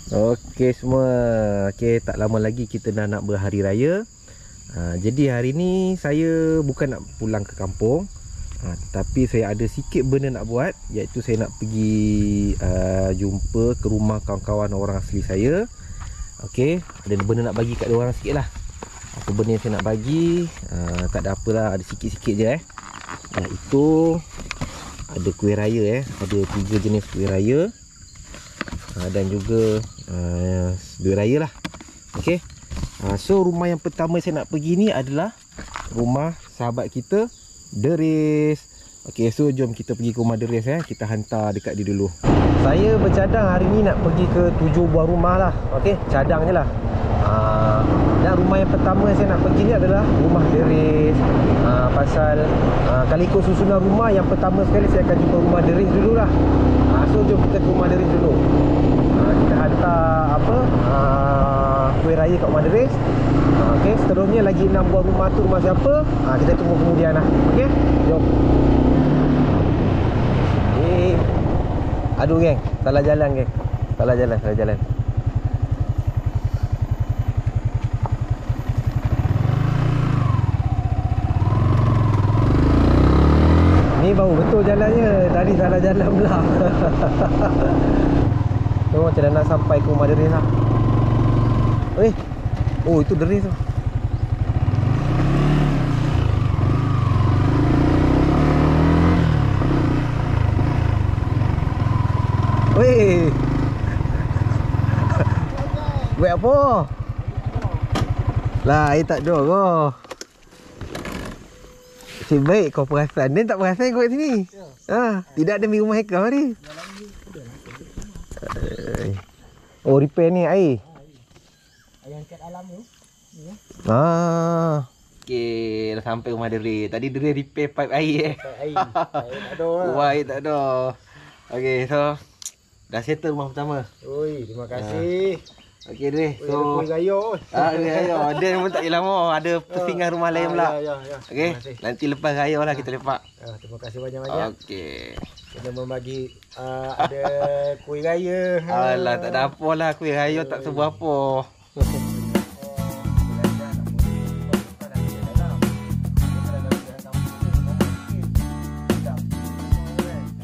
Okey semua. Okey, tak lama lagi kita dah nak berhari raya. Jadi hari ni saya bukan nak pulang ke kampung, tapi saya ada sikit benda nak buat, iaitu saya nak pergi jumpa ke rumah kawan-kawan orang asli saya. Okey, ada benda nak bagi kat dia orang sikit lah. Apa benda yang saya nak bagi, tak ada apalah, ada sikit-sikit je iaitu ada kuih raya ada 3 jenis kuih raya. Dan juga duit raya lah. Okey. So rumah yang pertama saya nak pergi ni adalah rumah sahabat kita, Deris. Okey, so jom kita pergi ke rumah Deris kita hantar dekat dia dulu. Saya bercadang hari ni nak pergi ke 7 buah rumah lah. Okey, cadang je lah. Dan rumah yang pertama yang saya nak pergi ni adalah rumah Deris. Pasal kalau ikut susunan rumah, yang pertama sekali saya akan jumpa rumah Deris dulu lah. So jom kita ke rumah Deris dulu. Kita hantar kuih raya kat rumah Deris. Okey, seterusnya lagi 6 buah rumah tu rumah siapa? Kita tunggu kemudian lah. Okey, jom. Aduh geng, salah jalan geng. Salah jalan. Ni baru betul jalannya, tadi salah jalan pula. So macam dah nak sampai ke rumah Deris lah. Oh itu Deris tu. Weh. Buat apa? Lah, tak ada ke? Si baik kau perasan. Dia tak perasan kau kat sini. Tidak ada di rumah hacker ni. Oh, repair ni air. Yang kat alam tu. Okey, dah sampai rumah Deris. Tadi Deris repair pipe air Air tak ada. Wah, air tak ada. Okey, so dah settle rumah pertama. Oi, terima kasih. Okey Deris. So kuih raya. Kuih raya. Dia pun tak lama. Ada pusingan rumah lain pula. Ya. Okey, nanti lepas raya lah kita lepak. Terima kasih banyak-banyak. Okey. Kita membagi ada kuih raya. Alah, tak ada apalah, kuih raya tak seberapa.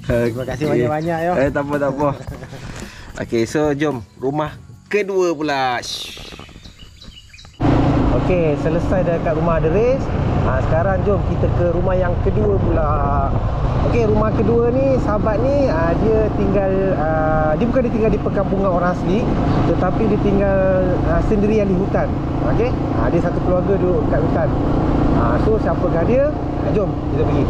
Terima kasih banyak-banyak ya. Tak apa. Okey, so jom rumah kedua pula. Okey, selesai dekat rumah Deris. Sekarang jom kita ke rumah yang kedua pula. Okey, rumah kedua ni, sahabat ni dia tinggal dia bukan dia tinggal di perkampungan orang asli, tetapi dia tinggal sendirian di hutan. Okey, dia satu keluarga duduk kat hutan. So siapakah dia? Jom kita pergi.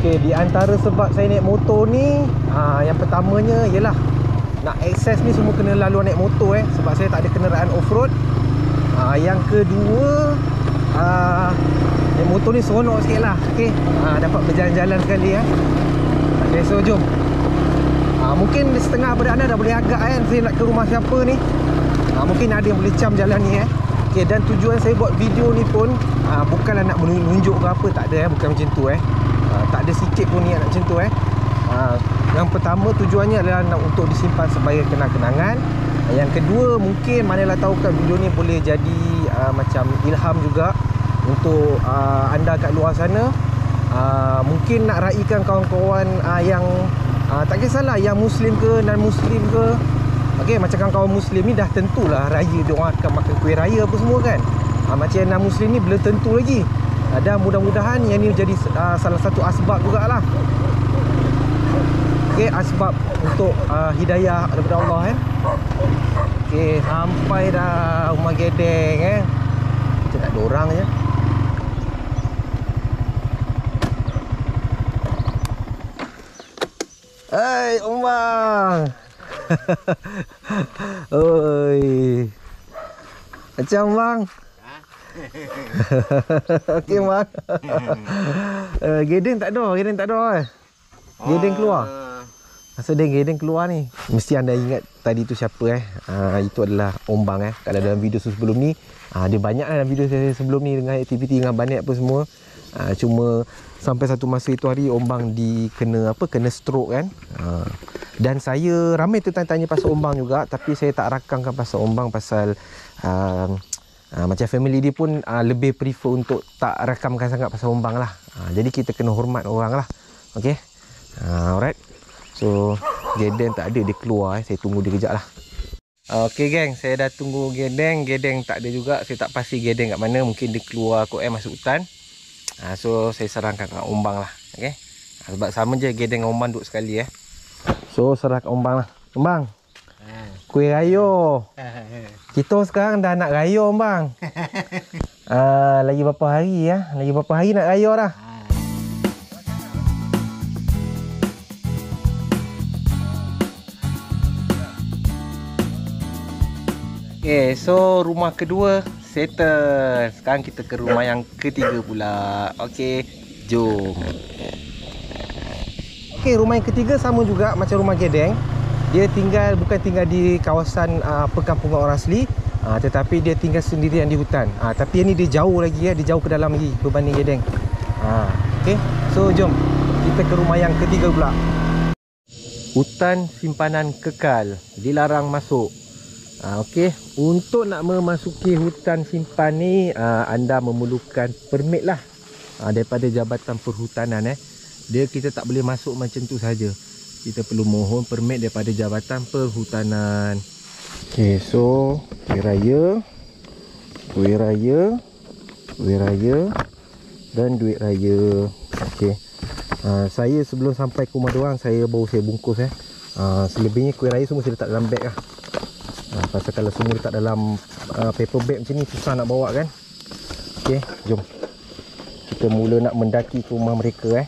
Okay, di antara sebab saya naik motor ni, yang pertamanya ialah nak akses ni semua kena laluan naik motor sebab saya tak ada kenderaan off-road. Yang kedua, naik motor ni seronok sikit lah. Okay, dapat berjalan-jalan sekali Okay, so jom. Mungkin setengah pada anda dah boleh agak saya nak ke rumah siapa ni. Mungkin ada yang boleh cam jalan ni Okay, dan tujuan saya buat video ni pun bukanlah nak menunjuk ke apa, tak ada bukan macam tu tak ada sikit pun niat nak macam tu Yang pertama tujuannya adalah untuk disimpan sebagai kenang-kenangan. Yang kedua, mungkin manalah tahu kan video ni boleh jadi macam ilham juga untuk anda kat luar sana. Mungkin nak raikan kawan-kawan yang tak kisahlah yang Muslim ke non-Muslim ke. Okey, macam kawan-kawan Muslim ni dah tentulah raya dia orang akan makan kuih raya apa semua kan. Macam yang non-Muslim ni belum tentu lagi. Dan mudah-mudahan yang ni jadi salah satu asbab jugalah. Okey, asbab untuk hidayah daripada Allah Okey, sampai dah rumah Gedeng Macam tak ada orang je. Hai, Omang. Oi. Macam bang? Okey bang. Gedeng tak ada, Gedeng keluar. Masa gedeng keluar ni, mesti anda ingat tadi tu siapa itu adalah Ombang Kalau dalam video sebelum ni, dia banyak dalam video saya sebelum ni dengan aktiviti dengan Banet apa semua. Cuma sampai satu masa itu hari Ombang kena stroke kan. Dan saya ramai tu tanya pasal Ombang juga, tapi saya tak rakamkan pasal Ombang pasal macam family dia pun lebih prefer untuk tak rakamkan sangat pasal Ombang lah. Jadi kita kena hormat orang lah. Okay, alright. So Gedeng tak ada, dia keluar. Saya tunggu dia kejap lah. Okay geng, saya dah tunggu Gedeng. Gedeng tak ada juga. Saya tak pasti Gedeng kat mana. Mungkin dia keluar kot masuk hutan. So saya serahkan kat Ombang lah. Okay, sebab sama je Gedeng dengan Ombang duduk sekali So serah kat Ombang lah. Ombang, kuih rayo. Kita sekarang dah nak rayo Ombang. Lagi berapa hari Lagi berapa hari nak rayo dah. Okay, so rumah kedua settle. Sekarang kita ke rumah yang ketiga pula. Okay, jom. Okay, rumah yang ketiga sama juga macam rumah Gedeng. Dia bukan tinggal di kawasan perkampungan orang asli, tetapi dia tinggal sendirian di hutan. Tapi yang ni dia jauh lagi dia jauh ke dalam lagi berbanding Gedeng. Okay, so jom kita ke rumah yang ketiga pula. Hutan simpanan kekal, dilarang masuk. Okey, untuk nak memasuki hutan simpan ni anda memerlukan permit lah daripada Jabatan Perhutanan kita tak boleh masuk macam tu saja. Kita perlu mohon permit daripada Jabatan Perhutanan. Okey, so kuih raya dan duit raya. Okey. Saya sebelum sampai ke rumah diorang saya bungkus selebihnya kuih raya semua saya letak dalam beg lah. Pasal kalau semua letak dalam paper bag macam ni susah nak bawa kan. Okey, jom kita mula nak mendaki ke rumah mereka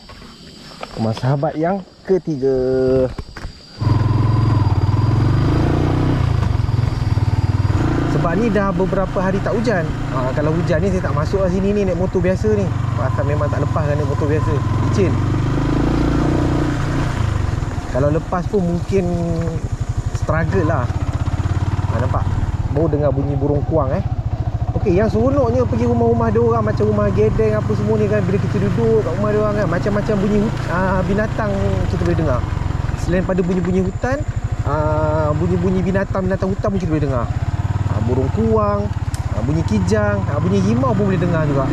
rumah sahabat yang ketiga. Sebab ni dah beberapa hari tak hujan. Kalau hujan ni saya tak masuk lah sini ni, naik motor biasa ni. Pasal memang tak lepas kan naik motor biasa, licin. Kalau lepas pun mungkin struggle lah. Nampak? Baru dengar bunyi burung kuang Okey, yang seronoknya pergi rumah-rumah dia orang macam rumah Gedeng apa semua ni kan, bila kita duduk kat rumah dia orang kan, macam-macam bunyi binatang kita boleh dengar. Selain pada bunyi-bunyi hutan, bunyi-bunyi binatang hutan pun kita boleh dengar. Burung kuang, bunyi kijang, bunyi rimau pun boleh dengar juga.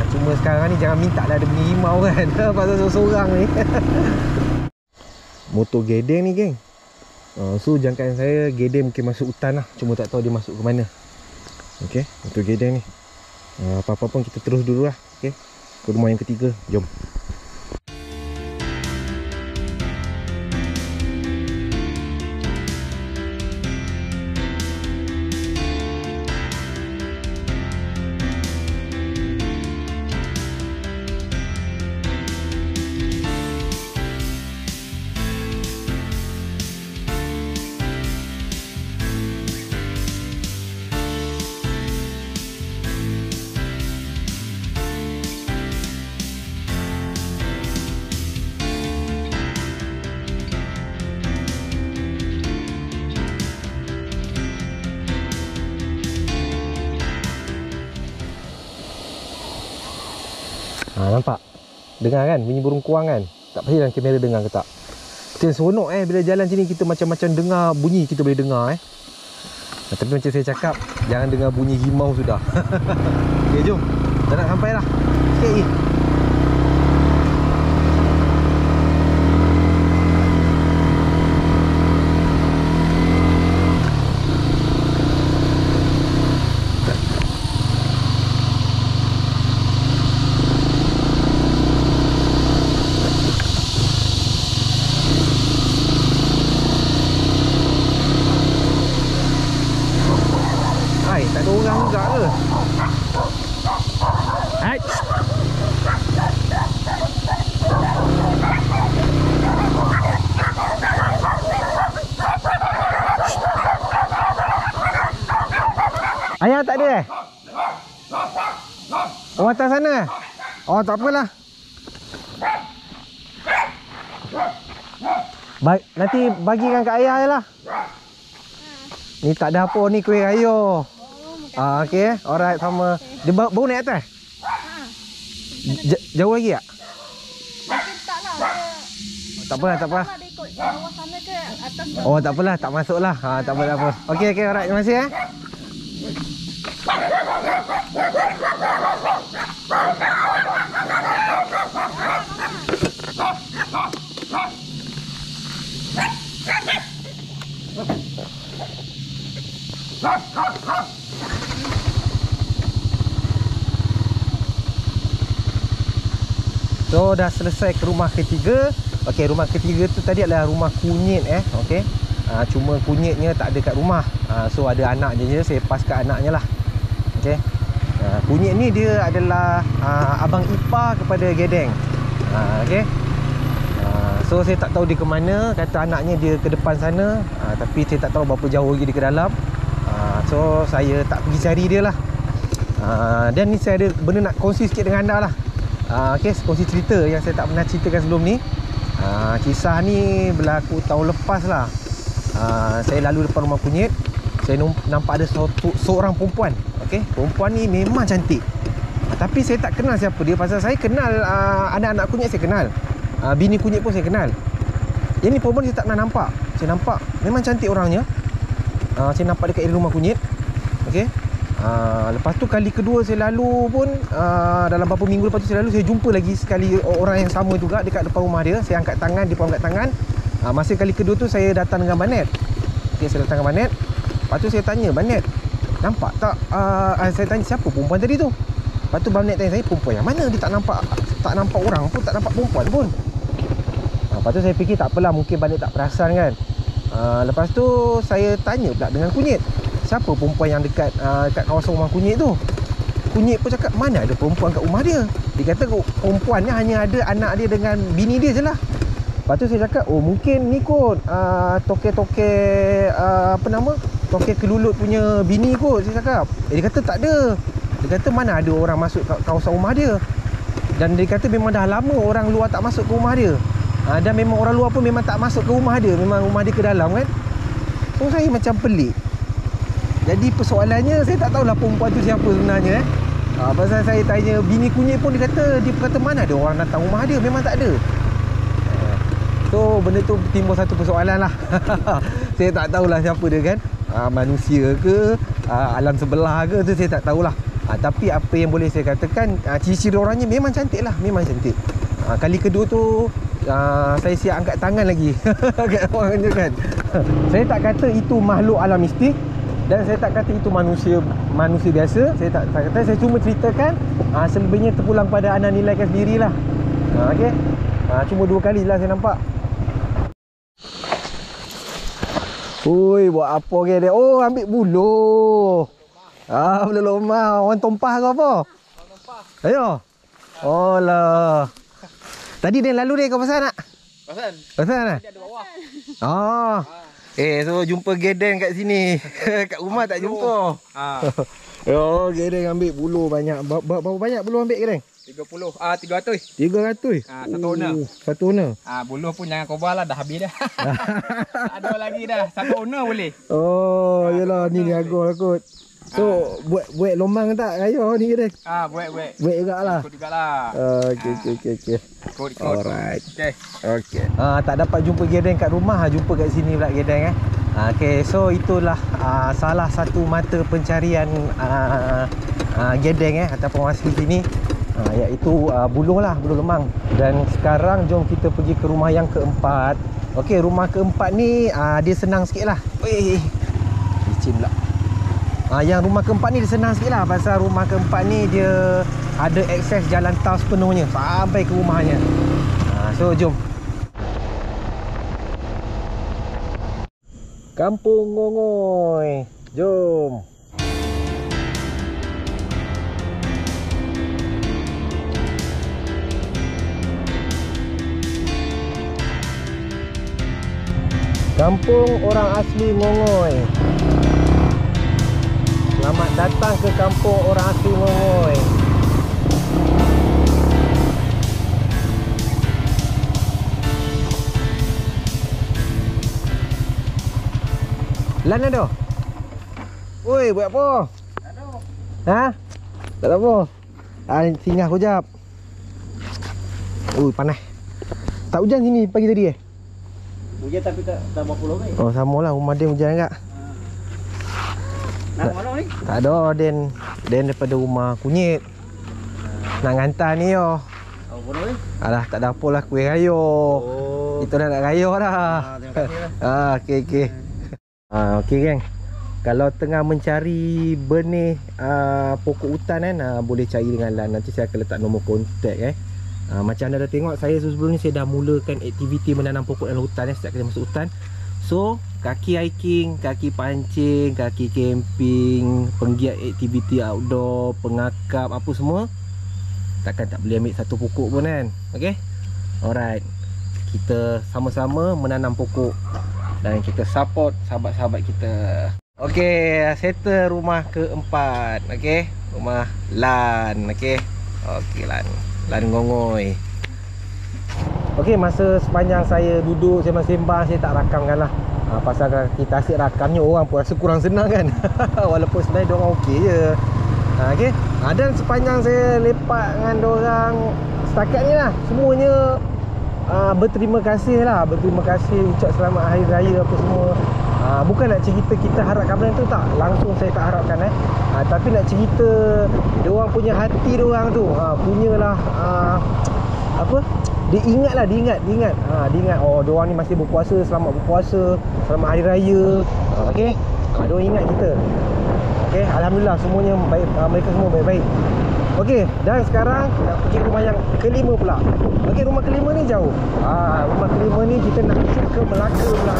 Cuma sekarang ni jangan minta lah ada bunyi rimau kan pasal seorang ni. Motor Gedeng ni geng. So jangkaan saya Gedeng mungkin masuk hutan lah, cuma tak tahu dia masuk ke mana. Okey, untuk Gedeng ni apa-apa pun kita terus dulu lah. Okey, ke rumah yang ketiga, jom. Nampak? Dengar kan bunyi burung kuang kan? Tak pasti dalam kamera dengar ke tak? Kita seronok bila jalan sini kita macam-macam dengar bunyi, kita boleh dengar tapi macam saya cakap, jangan dengar bunyi rimau sudah. Okay, jom. Dah nak sampai lah. Okay. Tak ada orang juga ke? Hai. Ayah tak ada Oh, atas sana Oh, tak apalah. Nanti bagikan kat ayah je lah. Ni tak ada apa ni, kuih raya. Okey, alright, sama. Dia baru naik atas? Jauh lagi tak? Mungkin tak lah. Tak apa, tak apa. Dia ikut bawah sana ke atas. Oh, tak apalah, tak masuk lah. Tak apa, tak apa. Okey, alright, terima kasih. So dah selesai ke rumah ketiga. Okey, rumah ketiga tu tadi adalah rumah kunyit okey. Cuma kunyitnya tak ada kat rumah. So ada anaknya je, saya pas kat anaknya lah. Okey. Kunyit ni dia adalah abang ipar kepada Gedeng. Okey. So saya tak tahu dia ke mana. Kata anaknya dia ke depan sana, tapi saya tak tahu berapa jauh lagi dia ke dalam. So saya tak pergi cari dia lah. Dan ni saya ada benda nak kongsi sikit dengan anda lah. Okay, kongsi cerita yang saya tak pernah ceritakan sebelum ni. Kisah ni berlaku tahun lepas lah. Saya lalu depan rumah kunyit. Saya nampak ada seorang perempuan. Okay, perempuan ni memang cantik. Tapi saya tak kenal siapa dia. Pasal saya kenal anak-anak kunyit, saya kenal. Bini kunyit pun saya kenal. Yang ni perempuan saya tak pernah nampak. Saya nampak memang cantik orangnya. Saya nampak dekat rumah kunyit. Okay. Lepas tu kali kedua saya lalu pun, dalam beberapa minggu lepas tu saya lalu, saya jumpa lagi sekali orang yang sama juga dekat depan rumah dia. Saya angkat tangan, dia pun angkat tangan. Masa kali kedua tu saya datang dengan banet. Okay, saya datang dengan banet. Lepas tu saya tanya, banet, nampak tak? Saya tanya siapa perempuan tadi tu. Lepas tu banet tanya saya, perempuan yang mana? Dia tak nampak orang pun, tak nampak perempuan pun. Lepas tu saya fikir tak apalah, mungkin banet tak perasan kan. Lepas tu saya tanya pula dengan kunyit, siapa perempuan yang dekat kawasan rumah kunyit tu. Kunyit pun cakap, mana ada perempuan kat rumah dia. Dia kata perempuan ni hanya ada anak dia dengan bini dia je lah. Lepas tu saya cakap, oh mungkin ni kot toke-toke toke kelulut punya bini kot, saya cakap. Dia kata tak ada. Dia kata mana ada orang masuk kawasan rumah dia. Dan dia kata memang dah lama orang luar tak masuk ke rumah dia. Dan memang orang luar pun memang tak masuk ke rumah dia. Memang rumah dia ke dalam kan. So saya macam pelik. Jadi persoalannya, saya tak tahulah perempuan tu siapa sebenarnya. Pasal saya tanya bini kunyit pun, dia kata mana ada orang datang rumah dia. Memang tak ada. So benda tu timbul satu persoalan lah. Saya tak tahulah siapa dia kan. Manusia ke, alam sebelah ke, tu saya tak tahulah. Tapi apa yang boleh saya katakan, ciri-ciri orangnya memang cantik lah. Memang cantik. Kali kedua tu saya siap angkat tangan lagi kat orang tu kan. Saya tak kata itu makhluk alam mistik, dan saya tak kata itu manusia biasa. Saya tak kata, saya cuma ceritakan. Selebihnya terpulang pada anda nilaikan sendirilah. Okey. Cuma 2 kali lah saya nampak. Oi, buat apa ke dia? Oh, ambil buluh. Buluh lomah. Orang tumpah ke apa? Orang tumpah. Ayo. Oh lah. Tadi dia lalu dia ke pasal nak? Pasal nak? Dia ada bawah. So jumpa Gedeng kat sini. Kat rumah tak jumpa. Oh, Gedeng ambil buluh banyak. Berapa banyak buluh ambil Gedeng? 30. 300. 300? Satu owner. Satu owner? Buluh pun jangan kobar lah, dah habis dah. Ada lagi dah. Satu owner boleh. Oh, yalah, ni niaga lah kot. So, buat lomang tak raya ni Gedeng? Buat. Buat juga lah. Ikut juga lah. Okey. Ikut. Alright. Okay. Tak dapat jumpa Gedeng kat rumah, jumpa kat sini pula Gedeng Okay, so itulah salah satu mata pencarian Gedeng ataupun orang asli sini, iaitu buluh lah, buluh lemang. Dan sekarang jom kita pergi ke rumah yang keempat. Okey, rumah keempat ni dia senang sikit lah. Licin pula. Yang rumah keempat ni dia senang sikit lah. Pasal rumah keempat ni dia ada akses jalan tol sepenuhnya sampai ke rumahnya. So jom. Kampung Ngongoi. Jom. Kampung orang asli Ngongoi. Selamat datang ke kampung orang asli Ngongoi. Lan ada? Oi, buat apa? Ha? Tak ada apa? Singgah kejap. Ui, panas. Tak hujan sini pagi tadi Hujan tapi tak berapa puluh baik. Oh, sama lah. Rumah Den hujan juga. Nak mana ni? Tak ada, Den daripada rumah kunyit. Nak hantar ni yo. Oh, mana ni? Alah, tak ada apa lah, kuih raya. Oh. Kita dah nak raya dah. Terima kasih lah. Okey. Okey geng. Kalau tengah mencari benih pokok hutan kan, boleh cari dengan Lan. Nanti saya akan letak nombor kontak macam anda dah tengok, saya sebelum ni saya dah mulakan aktiviti menanam pokok dalam hutan setiap kali masuk hutan. So, kaki hiking, kaki pancing, kaki camping, penggiat aktiviti outdoor, pengakap, apa semua, takkan tak boleh ambil satu pokok pun kan. Okey? Alright. Kita sama-sama menanam pokok dan kita support sahabat-sahabat kita. Okey, settle rumah keempat. Okey, rumah Lan. Okey. Okey, Lan ngongoi. Okey, masa sepanjang saya duduk sembang-sembang, saya tak rakamkan lah. Pasal kalau kita asyik rakamnya, orang pun rasa kurang senang kan. Walaupun sebenarnya diorang okey je. Okey. Dan sepanjang saya lepak dengan diorang setakat ni lah, semuanya berterima kasih lah. Berterima kasih, ucap selamat hari raya apa semua. Bukan nak cerita kita harapkan benda tu, tak. Langsung saya tak harapkan tapi nak cerita diorang punya hati diorang tu, punyalah apa, dia ingat lah, dia ingat oh diorang ni masih berpuasa, selamat berpuasa, selamat hari raya. Okey, diorang ingat kita. Okey, alhamdulillah semuanya baik, mereka semua baik-baik. Okey, dan sekarang nak pergi rumah yang kelima pula. Okey, rumah kelima ni jauh. Rumah kelima ni kita nak shoot ke Melaka pula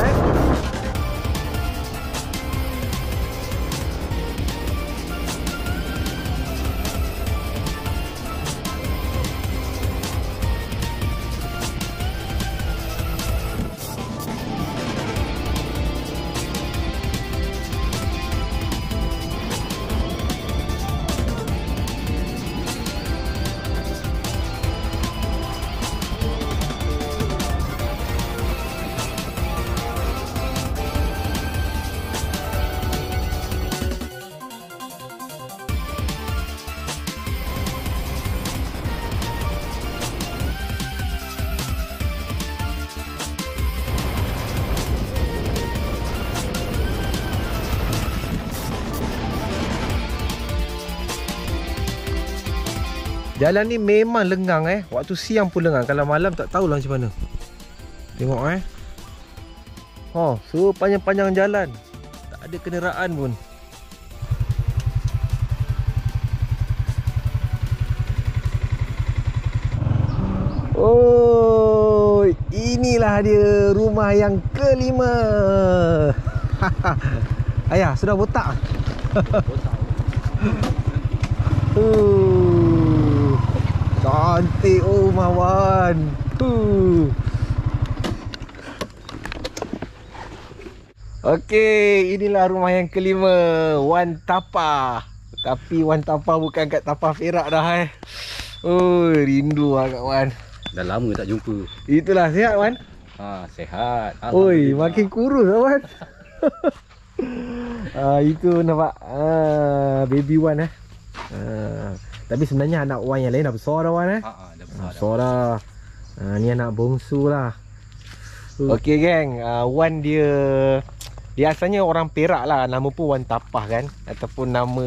Jalan ni memang lengang waktu siang pun lengang. Kalau malam tak tahulah macam mana. Tengok sepanjang-panjang jalan tak ada kenderaan pun. Oh, inilah dia rumah yang kelima. Ayah, sudah botak? Cantik rumah Wan. Okey, inilah rumah yang kelima, Wan Tapah. Tapi Wan Tapah bukan kat Tapah Perak dah rindu lah kat Wan. Dah lama tak jumpa. Itulah, sihat Wan? Sehat. Oi, makin kurus lah Wan. Itu nampak baby Wan tapi sebenarnya anak Wan yang lain dah besar dah Wan Dah besar dah. Ni anak bongsu lah. Okey geng, Wan dia asalnya orang Perak lah. Nama pun Wan Tapah kan, ataupun nama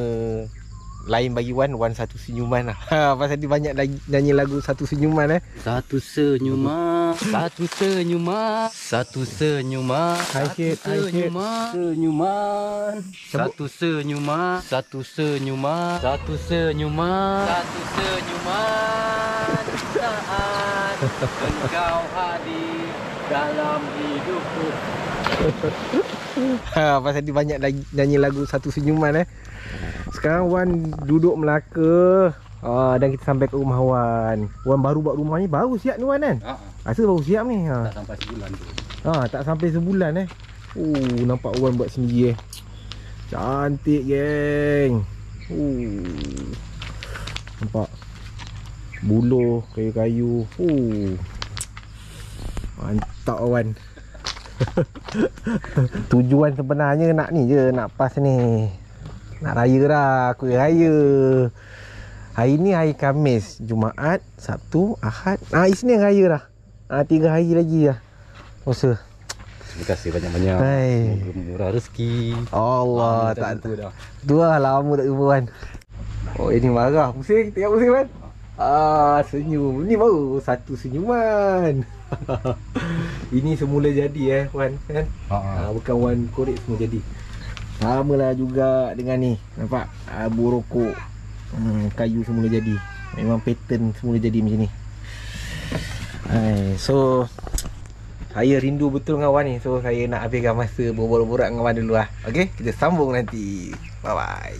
lain bagi Wan Satu Senyuman lah. Pasal dia banyak lagi nyanyi lagu Satu Senyuman Satu senyuman, satu senyuman, satu senyuman, Satu senyuman, satu senyuman, satu senyuman, satu senyuman, satu senyuman, saat engkau hadir dalam hidupku. Pasal dia banyak lagi nyanyi lagu Satu Senyuman Sekarang Wan duduk Melaka. Dan kita sampai ke rumah Wan. Wan baru buat rumah ni, baru siap ni Wan kan? Rasa baru siap ni. Tak sampai sebulan tu. Tak sampai sebulan nampak Wan buat sendiri Cantik geng. Nampak buluh, kayu-kayu. Mantap Wan. Tujuan sebenarnya nak ni je, nak pas ni. Nak raya dah, kuih raya. Hari ni hari Khamis, Jumaat, Sabtu, Ahad. Isnin raya dah. 3 hari lagi dah. Puasa. Terima kasih banyak-banyak. Hai. Semoga murah rezeki. Allah, tak tak jumpa dah. tu lah, lama tak jumpa kan. Oh, ini marah. Pusing, tengok pusing kan. Senyum. Ni baru satu senyuman. Ini semula jadi Wan kan. Bukan Wan korek semua jadi. Sama lah juga dengan ni. Nampak? Abu rokok. Kayu semula jadi. Memang pattern semula jadi macam ni. So saya rindu betul dengan Wan ni. So saya nak habiskan masa berborak-borak dengan Wan dulu lah. Okay, kita sambung nanti. Bye bye.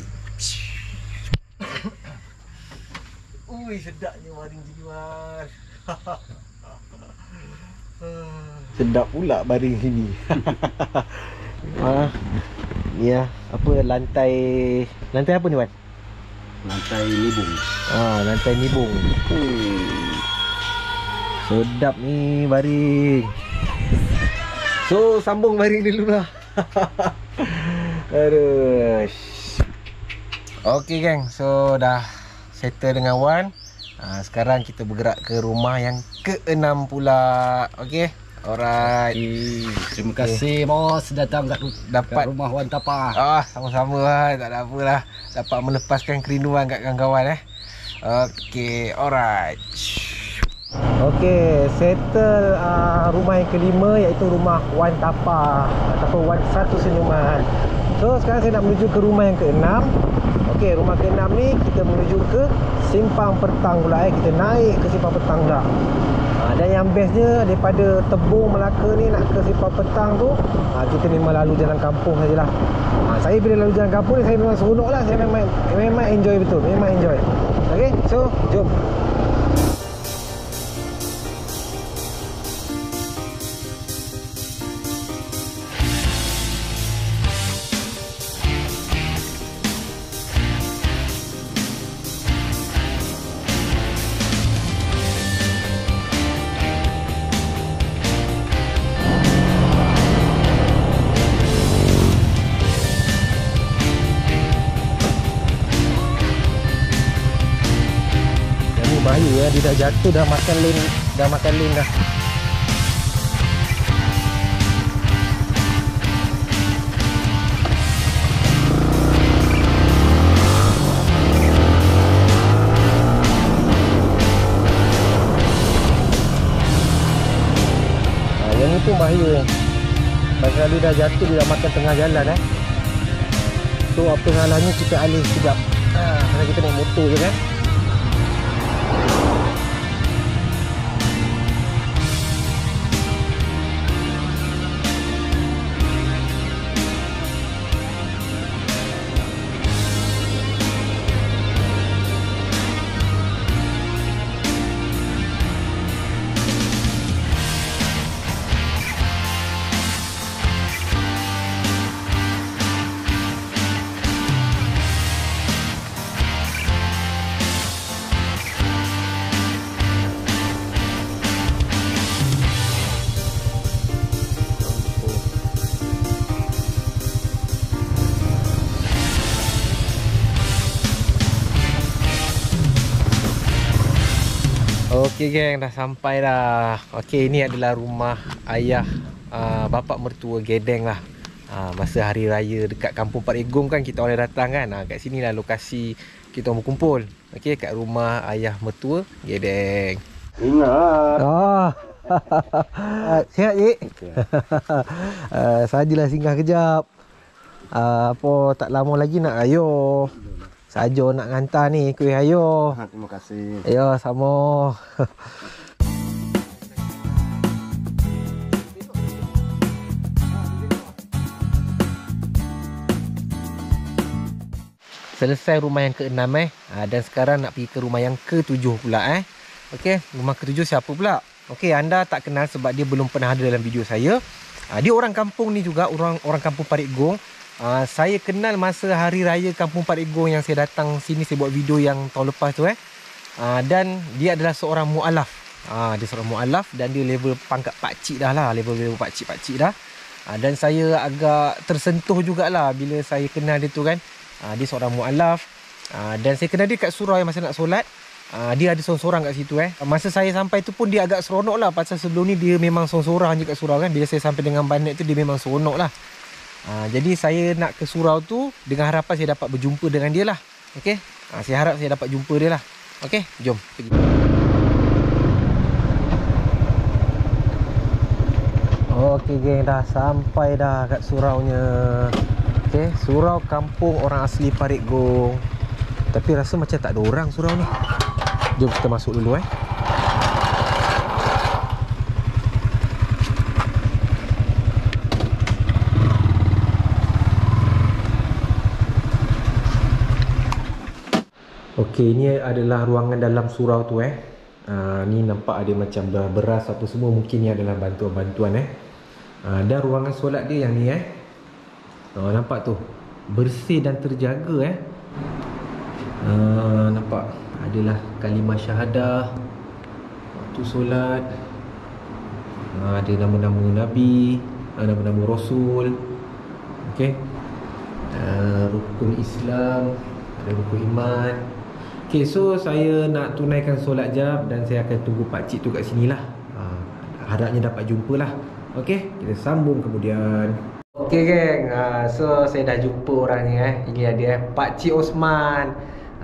Ui, sedapnya baring sini Wan. Sedap pula baring sini. Ya, apa lantai apa ni Wan? Lantai nibung. Lantai nibung. Sedap ni baring. So sambung baring dulu lah. Aduh. Okey geng, so dah settle dengan Wan. Sekarang kita bergerak ke rumah yang ke-6 pula. Okey. Alright. Terima kasih bos datang kat rumah Wan Tapa. Sama-sama lah, tak ada apalah. Dapat melepaskan kerinduan kat kawan-kawan Okey, alright. Okey, settle rumah yang kelima, iaitu rumah Wan Tapa ataupun Wan Satu Senyuman. So sekarang saya nak menuju ke rumah yang ke-6. Okey, rumah ke-6 ni kita menuju ke Simpang Petang pula Kita naik ke Simpang Petang pula. Dan yang bestnya daripada Tebong Melaka ni nak ke Simpang Petang tu, kita memang lalu jalan kampung sajalah. Saya bila lalu jalan kampung ni saya memang seronok lah. Saya memang enjoy betul. Memang enjoy. Okey, so jom. Bahaya dia dah jatuh, dah makan lane dah. Yang ni pun bahaya. Pasal dia dah jatuh, dia dah makan tengah jalan So apa salahnya kita alih sekejap. Kalau kita naik motor je kan. Okey geng, dah sampai dah. Okey, ini adalah rumah ayah bapa mertua Gedeng lah. Masa hari raya dekat Kampung Pak Egong kan kita orang datang kan. Kat sini lah lokasi kita orang berkumpul. Okey, kat rumah ayah mertua Gedeng. Ingat. Sihat cik? Sajalah singgah kejap. Apa tak lama lagi nak raya. Saja nak hantar ni kuih ayo. Terima kasih. Ya, sama. Selesai rumah yang ke-6 dan sekarang nak pergi ke rumah yang ke-7 pula Okey, rumah ke-7 siapa pula? Okey, anda tak kenal sebab dia belum pernah ada dalam video saya. Dia orang kampung ni juga, orang kampung Pak Egong. Saya kenal masa hari raya Kampung Pak Egong yang saya datang sini, saya buat video yang tahun lepas tu dan dia adalah seorang mualaf. Dia seorang mualaf dan dia level pangkat pakcik dah lah, level pakcik dah. Dan saya agak tersentuh jugalah bila saya kenal dia tu kan. Dia seorang mu'alaf. Dan saya kenal dia kat surau yang masa nak solat. Dia ada sorang-sorang kat situ Masa saya sampai tu pun dia agak seronok lah. Pasal sebelum ni dia memang sorang-sorang je kat surau kan. Bila saya sampai dengan Banet tu dia memang seronok lah. Jadi saya nak ke surau tu dengan harapan saya dapat berjumpa dengan dia lah. Okey. Saya harap saya dapat jumpa dia lah. Okey, jom pergi. Okey geng, dah sampai dah kat suraunya. Okey, surau kampung orang asli Parit Gong. Tapi rasa macam tak ada orang surau ni. Jom kita masuk dulu Okey, ini adalah ruangan dalam surau tu ni nampak ada macam beras apa semua, mungkin ni adalah bantuan-bantuan dan ruangan solat dia yang ni nampak tu bersih dan terjaga nampak adalah kalimah syahadah waktu solat, ada nama-nama nabi, nama-nama rasul. Okey, rukun Islam, ada rukun iman. Okey, so saya nak tunaikan solat jap dan saya akan tunggu pakcik tu kat sini lah. Harapnya dapat jumpa lah. Okey, kita sambung kemudian. Okey geng, so saya dah jumpa orang ni Ini ada Pakcik Osman.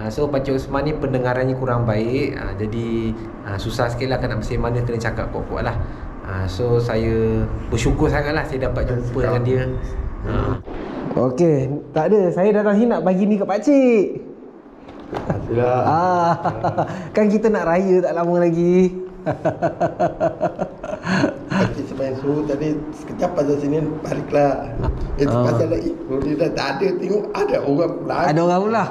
So Pakcik Osman ni pendengarannya kurang baik. Jadi susah sikit lah nak bersama dia, kena cakap kuat-kuat lah. So saya bersyukur sangat lah saya dapat jumpa dengan dia. Okey, tak ada, saya datang sini nak bagi ni kat pakcik. Kan kita nak raya tak lama lagi. Pakcik sembahyang suruh tadi sekejap pasal sini baliklah. Itu pasal lagi. Dia dah tak ada, tengok ada orang pula. Ada orang pula.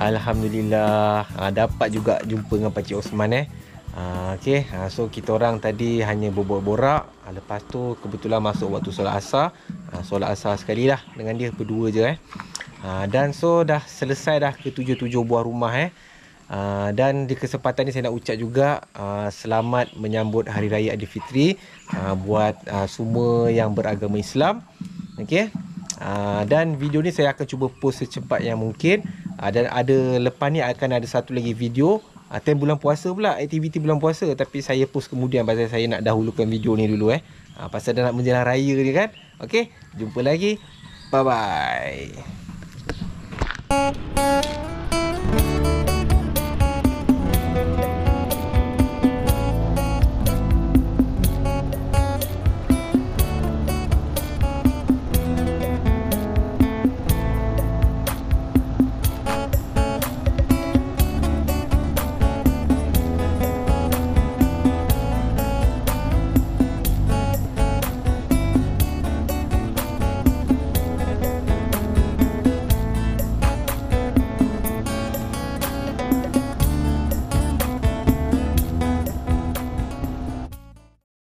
Alhamdulillah, dapat juga jumpa dengan Pakcik Osman Okey, so kita orang tadi hanya borak-borak. Lepas tu kebetulan masuk waktu solat asar. Solat asar sekali lah dengan dia berdua je dan so dah selesai dah ke 7 buah rumah dan di kesempatan ni saya nak ucap juga selamat menyambut Hari Raya Aidilfitri buat semua yang beragama Islam. Okey, dan video ni saya akan cuba post secepat yang mungkin. Dan ada lepas ni akan ada satu lagi video time bulan puasa pula, aktiviti bulan puasa, tapi saya post kemudian pasal saya nak dahulukan video ni dulu pasal dah nak menjelang raya ni kan. Okey, jumpa lagi. Bye bye.